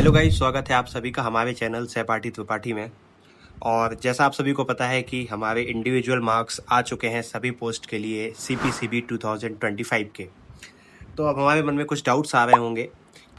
Hello guys, स्वागत है आप सभी का हमारे चैनल सहपाठी त्रिपाठी में। और जैसा आप सभी को पता है कि हमारे इंडिविजुअल मार्क्स आ चुके हैं सभी पोस्ट के लिए CPCB 2025 के। तो अब हमारे मन में कुछ डाउट्स आ रहे होंगे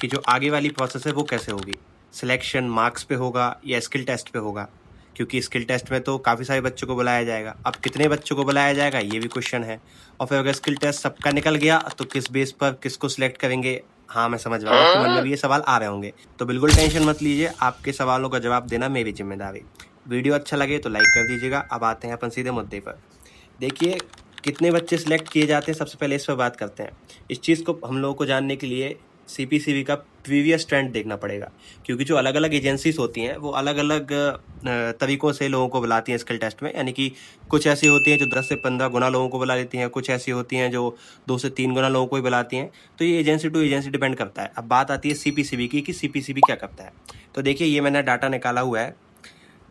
कि जो आगे वाली प्रोसेस है वो कैसे होगी, सिलेक्शन मार्क्स पे होगा या स्किल टेस्ट पे होगा। क्योंकि स्किल टेस्ट में तो काफ़ी सारे बच्चों को बुलाया जाएगा, अब कितने बच्चों को बुलाया जाएगा ये भी क्वेश्चन है। और फिर अगर स्किल टेस्ट सबका निकल गया तो किस बेस पर किसको सिलेक्ट करेंगे। हाँ, मैं समझ रहा हूँ आपके मन में भी ये सवाल आ रहे होंगे, तो बिल्कुल टेंशन मत लीजिए, आपके सवालों का जवाब देना मेरी जिम्मेदारी। वीडियो अच्छा लगे तो लाइक कर दीजिएगा। अब आते हैं अपन सीधे मुद्दे पर। देखिए, कितने बच्चे सिलेक्ट किए जाते हैं, सबसे पहले इस पर बात करते हैं। इस चीज़ को हम लोगों को जानने के लिए CPCB का प्रीवियस ट्रेंड देखना पड़ेगा, क्योंकि जो अलग अलग एजेंसीज होती हैं वो अलग अलग तरीक़ों से लोगों को बुलाती हैं स्किल टेस्ट में। यानी कि कुछ ऐसी होती हैं जो 10 से 15 गुना लोगों को बुला लेती हैं, कुछ ऐसी होती हैं जो 2 से 3 गुना लोगों को ही बुलाती हैं। तो ये एजेंसी टू एजेंसी डिपेंड करता है। अब बात आती है CPCB की कि CPCB क्या करता है। तो देखिए, ये मैंने डाटा निकाला हुआ है।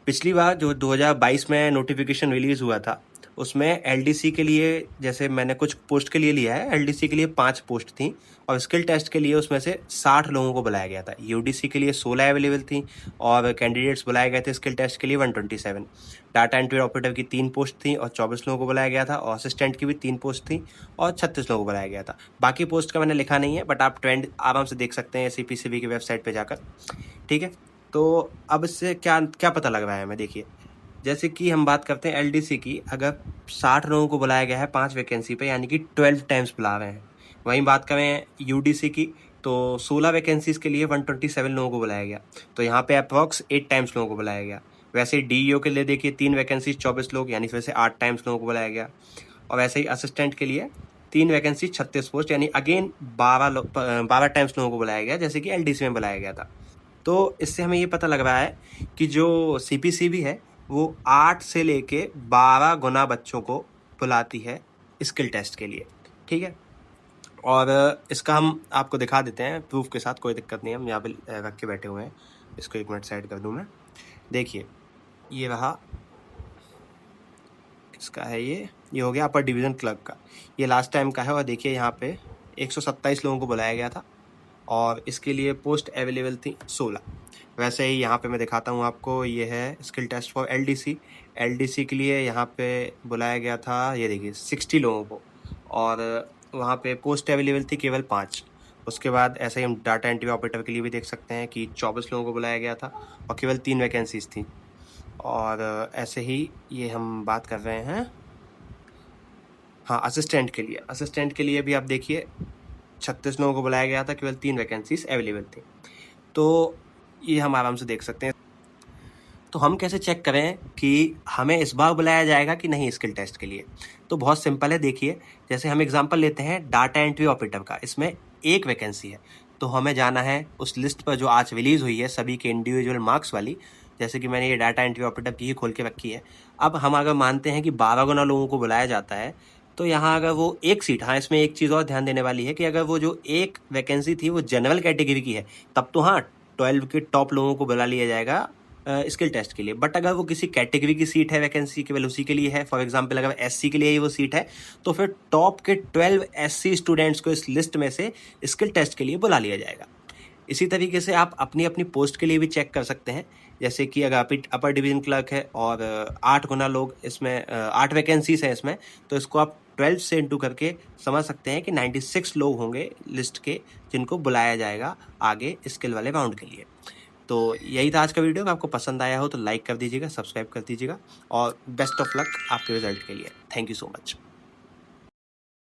पिछली बार जो 2022 में नोटिफिकेशन रिलीज़ हुआ था, उसमें LDC के लिए, जैसे मैंने कुछ पोस्ट के लिए लिया है, LDC के लिए 5 पोस्ट थी और स्किल टेस्ट के लिए उसमें से 60 लोगों को बुलाया गया था। UDC के लिए 16 अवेलेबल थी और कैंडिडेट्स बुलाए गए थे स्किल टेस्ट के लिए 127। डाटा एंट्री ऑपरेटर की 3 पोस्ट थी और 24 लोगों को बुलाया गया था, और असिस्टेंट की भी 3 पोस्ट थी और 36 लोगों को बुलाया गया था। बाकी पोस्ट का मैंने लिखा नहीं है, बट आप ट्रेंड आराम से देख सकते हैं CPCB की वेबसाइट पर जाकर। ठीक है, तो अब इससे क्या क्या पता लग रहा है हमें। देखिए, जैसे कि हम बात करते हैं LDC की, अगर 60 लोगों को बुलाया गया है 5 वैकेंसी पे, यानी कि 12 टाइम्स बुला रहे हैं। वहीं बात करें UDC की, तो 16 वैकेंसीज के लिए 127 लोगों को बुलाया गया, तो यहाँ पे अप्रॉक्स 8 टाइम्स लोगों को बुलाया गया। वैसे ही DEO के लिए देखिए, 3 वैकेंसीज 24 लोग, यानी फिर से 8 टाइम्स लोगों को बुलाया गया। और वैसे ही असिस्टेंट के लिए 3 वैकेंसी 36 पोस्ट, यानी अगेन 12 टाइम्स लोगों को बुलाया गया, जैसे कि LDC में बुलाया गया था। तो इससे हमें ये पता लग रहा है कि जो CPCB है वो 8 से लेके 12 गुना बच्चों को बुलाती है स्किल टेस्ट के लिए। ठीक है, और इसका हम आपको दिखा देते हैं प्रूफ के साथ, कोई दिक्कत नहीं है। हम यहाँ पे रख के बैठे हुए हैं, इसको 1 मिनट साइड कर दूँ मैं। देखिए, ये रहा, किसका है ये हो गया अपर डिवीज़न क्लर्क का, ये लास्ट टाइम का है। और देखिए, यहाँ पे 127 लोगों को बुलाया गया था और इसके लिए पोस्ट अवेलेबल थी 16। वैसे ही यहाँ पे मैं दिखाता हूँ आपको, ये है स्किल टेस्ट फॉर LDC के लिए यहाँ पे बुलाया गया था, ये देखिए 60 लोगों को, और वहाँ पे पोस्ट अवेलेबल थी केवल 5। उसके बाद ऐसे ही हम डाटा एंट्री ऑपरेटर के लिए भी देख सकते हैं कि 24 लोगों को बुलाया गया था और केवल 3 वैकेंसीज थी। और ऐसे ही ये हम बात कर रहे हैं, हाँ, असिस्टेंट के लिए भी आप देखिए 36 लोगों को बुलाया गया था, केवल 3 वैकेंसीज अवेलेबल थी। तो ये हम आराम से देख सकते हैं। तो हम कैसे चेक करें कि हमें इस बार बुलाया जाएगा कि नहीं स्किल टेस्ट के लिए। तो बहुत सिंपल है। देखिए, जैसे हम एग्जांपल लेते हैं डाटा एंट्री ऑपरेटर का, इसमें 1 वैकेंसी है, तो हमें जाना है उस लिस्ट पर जो आज रिलीज़ हुई है सभी के इंडिविजुअल मार्क्स वाली। जैसे कि मैंने ये डाटा एंट्री ऑपरेटर की ही खोल के रखी है। अब हम अगर मानते हैं कि 12 गुना लोगों को बुलाया जाता है, तो यहाँ अगर वो 1 सीट, हाँ, इसमें एक चीज़ और ध्यान देने वाली है कि अगर वो जो 1 वैकेंसी थी वो जनरल कैटेगरी की है, तब तो हाँ, 12 के टॉप लोगों को बुला लिया जाएगा स्किल टेस्ट के लिए। बट अगर वो किसी कैटेगरी की सीट है, वैकेंसी केवल उसी के लिए है, फॉर एग्जांपल अगर SC के लिए ही वो सीट है, तो फिर टॉप के 12 SC स्टूडेंट्स को इस लिस्ट में से स्किल टेस्ट के लिए बुला लिया जाएगा। इसी तरीके से आप अपनी अपनी पोस्ट के लिए भी चेक कर सकते हैं। जैसे कि अगर अपर डिवीजन क्लर्क है और 8 गुना लोग इसमें, 8 वैकेंसीज है इसमें, तो इसको आप 12 से इंटू करके समझ सकते हैं कि 96 लोग होंगे लिस्ट के जिनको बुलाया जाएगा आगे स्किल वाले राउंड के लिए। तो यही था आज का वीडियो। अगर आपको पसंद आया हो तो लाइक कर दीजिएगा, सब्सक्राइब कर दीजिएगा, और बेस्ट ऑफ लक आपके रिजल्ट के लिए। Thank you so much.